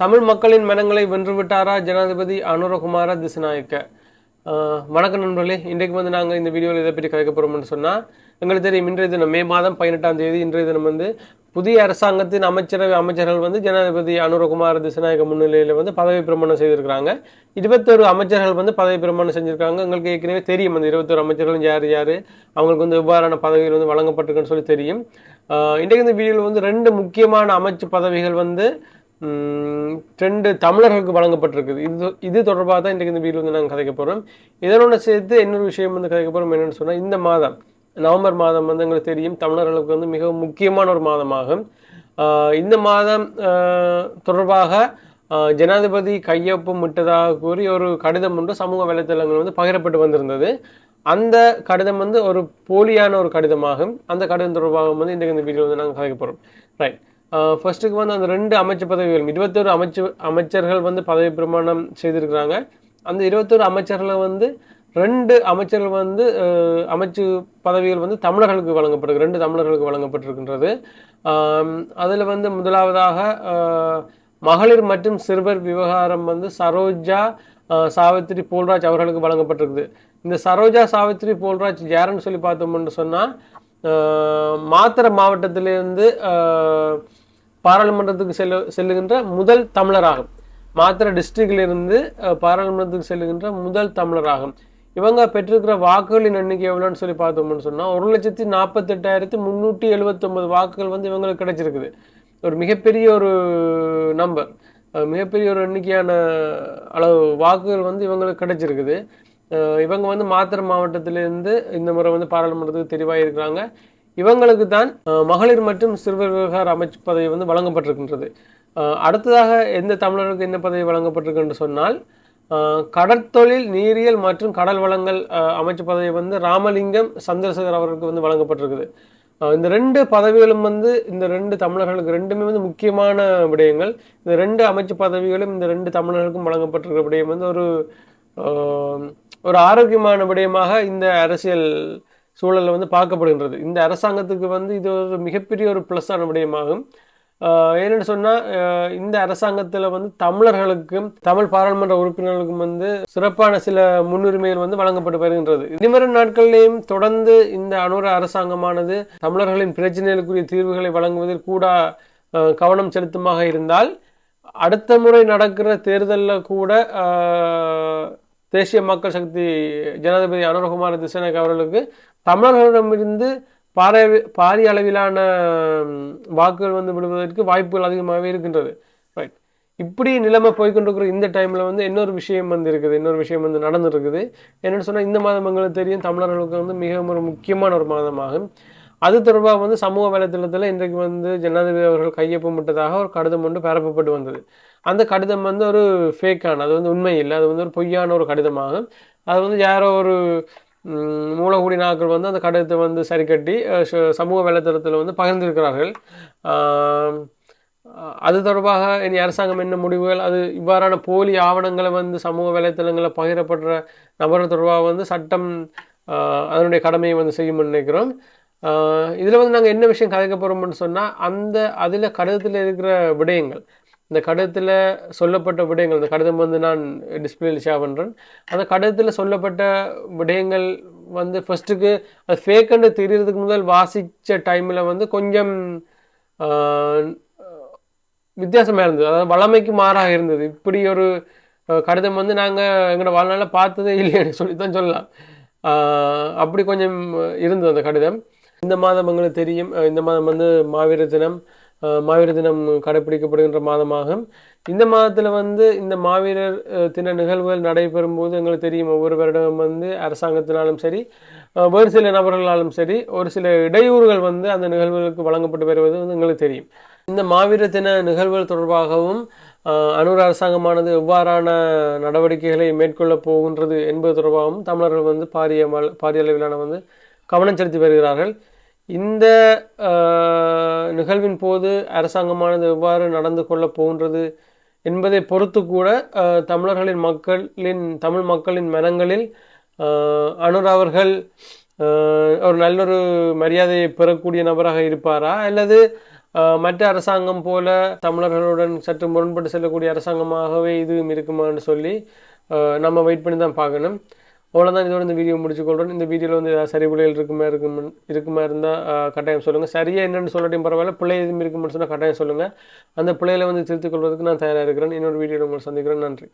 தமிழ் மக்களின் மனங்களை வென்றுவிட்டாரா ஜனாதிபதி அனுரகுமார திசுநாயக்க? வணக்கம் நண்பர்களே. இன்றைக்கு நாங்கள் இந்த வீடியோவில் இதை பற்றி கதைக்க போகிறோம்னு சொன்னால், எங்களுக்கு தெரியும் இன்றைய தினம் மே மாதம் 18ஆம் தேதி இன்றைய தினம் புதிய அரசாங்கத்தின் அமைச்சர்கள் ஜனாதிபதி அனுரகுமார திசுநாயக்க முன்னிலையில் பதவி பிரமாணம் செய்திருக்கிறாங்க. 21 அமைச்சர்கள் பதவி பிரமாணம் செஞ்சுருக்காங்க. எங்களுக்கு ஏற்கனவே தெரியும் அந்த 21 அமைச்சர்களும் யார் யார், அவங்களுக்கு எவ்வாறான பதவிகள் வழங்கப்பட்டிருக்குன்னு சொல்லி தெரியும். இன்றைக்கு இந்த வீடியோவில் 2 முக்கியமான அமைச்சு பதவிகள் 2 தமிழர்களுக்கு வழங்கப்பட்டிருக்குது. இது தொடர்பாக தான் இன்றைக்கு இந்த வீடியோ நாங்கள் கதைக்க போகிறோம். இதனோட சேர்த்து இன்னொரு விஷயம் கதைக்க போகிறோம். என்னென்னு சொன்னால், இந்த மாதம் நவம்பர் மாதம் எங்களுக்கு தெரியும் தமிழர்களுக்கு மிகவும் முக்கியமான ஒரு மாதமாகும். இந்த மாதம் தொடர்பாக ஜனாதிபதி கையொப்பமிட்டதாக கூறி ஒரு கடிதம் ஒன்று சமூக வலைத்தளங்கள் பகிரப்பட்டு வந்திருந்தது. அந்த கடிதம் ஒரு போலியான ஒரு கடிதமாகும். அந்த கடிதம் தொடர்பாக இன்றைக்கு இந்த வீடியோ நாங்கள் கதைக்க போகிறோம். ரைட். ஃபர்ஸ்ட்டுக்கு அந்த 2 அமைச்சு பதவிகள் 21 அமைச்சர்கள் பதவி பிரமாணம் செய்திருக்கிறாங்க. அந்த 21 அமைச்சர்கள் 2 அமைச்சர்கள் அமைச்சு பதவிகள் தமிழர்களுக்கு வழங்கப்படுது. 2 தமிழர்களுக்கு வழங்கப்பட்டிருக்கின்றது. அதில் முதலாவதாக மகளிர் மற்றும் சிறுவர் விவகாரம் சரோஜா சாவித்ரி போல்ராஜ் அவர்களுக்கு வழங்கப்பட்டிருக்குது. இந்த சரோஜா சாவித்ரி போல்ராஜ் யாருன்னு சொல்லி பார்த்தோம்னு சொன்னால், மாத்தறை மாவட்டத்திலிருந்து பாராளுமன்றத்துக்கு செல்லுகின்ற முதல் தமிழராகும். மாத்தறை டிஸ்ட்ரிக்டிலிருந்து பாராளுமன்றத்துக்கு செல்லுகின்ற முதல் தமிழராகும். இவங்க பெற்றிருக்கிற வாக்குகளின் எண்ணிக்கை எவ்வளோன்னு சொல்லி பார்த்தோம்னு சொன்னால், 1,48,379 வாக்குகள் இவங்களுக்கு கிடைச்சிருக்குது. ஒரு மிகப்பெரிய ஒரு நம்பர், மிகப்பெரிய ஒரு எண்ணிக்கையான அளவு வாக்குகள் இவங்களுக்கு கிடைச்சிருக்குது. இவங்க மாத்தறை மாவட்டத்திலிருந்து இந்த முறை பாராளுமன்றத்துக்கு தெரிவாக இருக்கிறாங்க. இவங்களுக்கு தான் மகளிர் மற்றும் சிறுவர் விவகார அமைச்சு பதவி வழங்கப்பட்டிருக்கின்றது. அடுத்ததாக எந்த தமிழருக்கு என்ன பதவி வழங்கப்பட்டிருக்கு சொன்னால், கடற்தொழில் நீரியல் மற்றும் கடல் வளங்கள் அமைச்சு பதவி ராமலிங்கம் சந்திரசேகர் அவர்களுக்கு வழங்கப்பட்டிருக்குது. இந்த 2 பதவிகளும் இந்த 2 தமிழர்களுக்கு ரெண்டுமே முக்கியமான விடயங்கள். இந்த 2 அமைச்சு பதவிகளும் இந்த 2 தமிழர்களுக்கும் வழங்கப்பட்டிருக்கிற விடயம் ஒரு ஆரோக்கியமான விடயமாக இந்த அரசியல் சூழலில் பார்க்கப்படுகின்றது. இந்த அரசாங்கத்துக்கு இது ஒரு மிகப்பெரிய ஒரு ப்ளஸ்ஸான விடயமாகும். ஏன்னு சொன்னால், இந்த அரசாங்கத்தில் தமிழர்களுக்கும் தமிழ் பாராளுமன்ற உறுப்பினர்களுக்கும் சிறப்பான சில முன்னுரிமைகள் வழங்கப்பட்டு வருகின்றது. இனிவரும் நாட்களிலேயும் தொடர்ந்து இந்த அனுர அரசாங்கமானது தமிழர்களின் பிரச்சனைகளுக்குரிய தீர்வுகளை வழங்குவதில் கூட கவனம் செலுத்துமாக இருந்தால், அடுத்த முறை நடக்கிற தேர்தலில் கூட தேசிய மக்கள் சக்தி ஜனாதிபதி அனுரகுமார திசுநாயக்க அவர்களுக்கு தமிழர்களிடமிருந்து பாரிய அளவிலான வாக்குகள் விடுவதற்கு வாய்ப்புகள் அதிகமாகவே இருக்கின்றது. ரைட். இப்படி நிலைமை போய்கொண்டிருக்கிற இந்த டைமில் இன்னொரு விஷயம் இருக்குது. இன்னொரு விஷயம் நடந்துருக்குது. என்னென்னு சொன்னால், இந்த மாதம் எங்களுக்கு தெரியும் தமிழர்களுக்கு மிகவும் ஒரு முக்கியமான ஒரு மாதமாகும். அது தொடர்பாக சமூக வலைத்தளத்தில் இன்றைக்கு ஜனாதிபதி அவர்கள் கையொப்பமிட்டதாக ஒரு கடிதம் ஒன்று பரப்பப்பட்டு வந்தது. அந்த கடிதம் ஒரு ஃபேக்கான, அது உண்மை இல்லை, அது ஒரு பொய்யான ஒரு கடிதமாகும். அது யாரோ ஒரு மூலகுடி நாட்கள் அந்த கடிதத்தை சரி கட்டி சமூக வலைத்தளத்தில் பகிர்ந்திருக்கிறார்கள். அது தொடர்பாக இனி அரசாங்கம் என்ன முடிவுகள், அது இவ்வாறான போலி ஆவணங்களை சமூக வலைத்தளங்களில் பகிரப்படுற நபர்கள் தொடர்பாக சட்டம் அதனுடைய கடமையை செய்யும்னு நினைக்கிறோம். இதில் நாங்கள் என்ன விஷயம் கதைக்க போகிறோம்னு சொன்னால், அதில் கடிதத்தில் இருக்கிற விடயங்கள், இந்த கடிதத்தில் சொல்லப்பட்ட விடயங்கள், இந்த கடிதம் நான் டிஸ்பிளேல ஷேர் பண்ணுறேன். அந்த கடிதத்தில் சொல்லப்பட்ட விடயங்கள் ஃபர்ஸ்ட்டுக்கு அது ஃபேக்குன்னு தெரியறதுக்கு முதல் வாசித்த டைமில் கொஞ்சம் வித்தியாசமாக இருந்தது. அதாவது வளமைக்கு மாறாக இருந்தது. இப்படி ஒரு கடிதம் நாங்கள் எங்களோட வாழ்நாளில் பார்த்ததே இல்லைன்னு சொல்லித்தான் சொல்லலாம். அப்படி கொஞ்சம் இருந்தது அந்த கடிதம். இந்த மாதம் எங்களுக்கு தெரியும், இந்த மாதம் மாவீரர் தினம் கடைபிடிக்கப்படுகின்ற மாதமாகும். இந்த மாதத்தில் இந்த மாவீரர் தின நிகழ்வுகள் நடைபெறும் போது எங்களுக்கு தெரியும், ஒவ்வொரு வருடம் அரசாங்கத்தினாலும் சரி, வேறு சில நபர்களாலும் சரி, ஒரு சில இடையூறுகள் அந்த நிகழ்வுகளுக்கு வழங்கப்பட்டு வருவது எங்களுக்கு தெரியும். இந்த மாவீரர் தின நிகழ்வுகள் தொடர்பாகவும் அனுர அரசாங்கமானது எவ்வாறான நடவடிக்கைகளை மேற்கொள்ள போகின்றது என்பது தொடர்பாகவும் தமிழர்கள் பாரிய அளவிலான கவனம் செலுத்தி வருகிறார்கள். இந்த நிகழ்வின் போது அரசாங்கமானது எவ்வாறு நடந்து கொள்ளப் போகின்றது என்பதை பொறுத்து கூட தமிழ் மக்களின் மனங்களில் அனுர அவர்கள் ஒரு நல்லொரு மரியாதையை பெறக்கூடிய நபராக இருப்பாரா, அல்லது மற்ற அரசாங்கம் போல தமிழர்களுடன் சற்று முரண்பட்டு செல்லக்கூடிய அரசாங்கமாகவே இதுவும் இருக்குமான்னு சொல்லி நம்ம வெயிட் பண்ணி தான் பார்க்கணும். அவ்வளோதான், இதோட இந்த வீடியோ முடிச்சுக்கொள்கிறோம். இந்த வீடியோவில் வந்து ஏதாவது சரி பிள்ளைகள் இருக்குமா இருந்தால் கட்டாயம் சொல்லுங்கள். சரியாக என்னென்னு சொல்லட்டையும் பரவாயில்ல, பிள்ளை எதுவும் இருக்குமென்னு சொன்னால் கட்டாயம் சொல்லுங்கள். அந்த பிள்ளைகளை வந்து திருத்திக் கொள்வதற்கு நான் தயாராக இருக்கிறேன். இன்னொரு வீடியோவில் உங்களை சந்திக்கிறேன். நன்றி.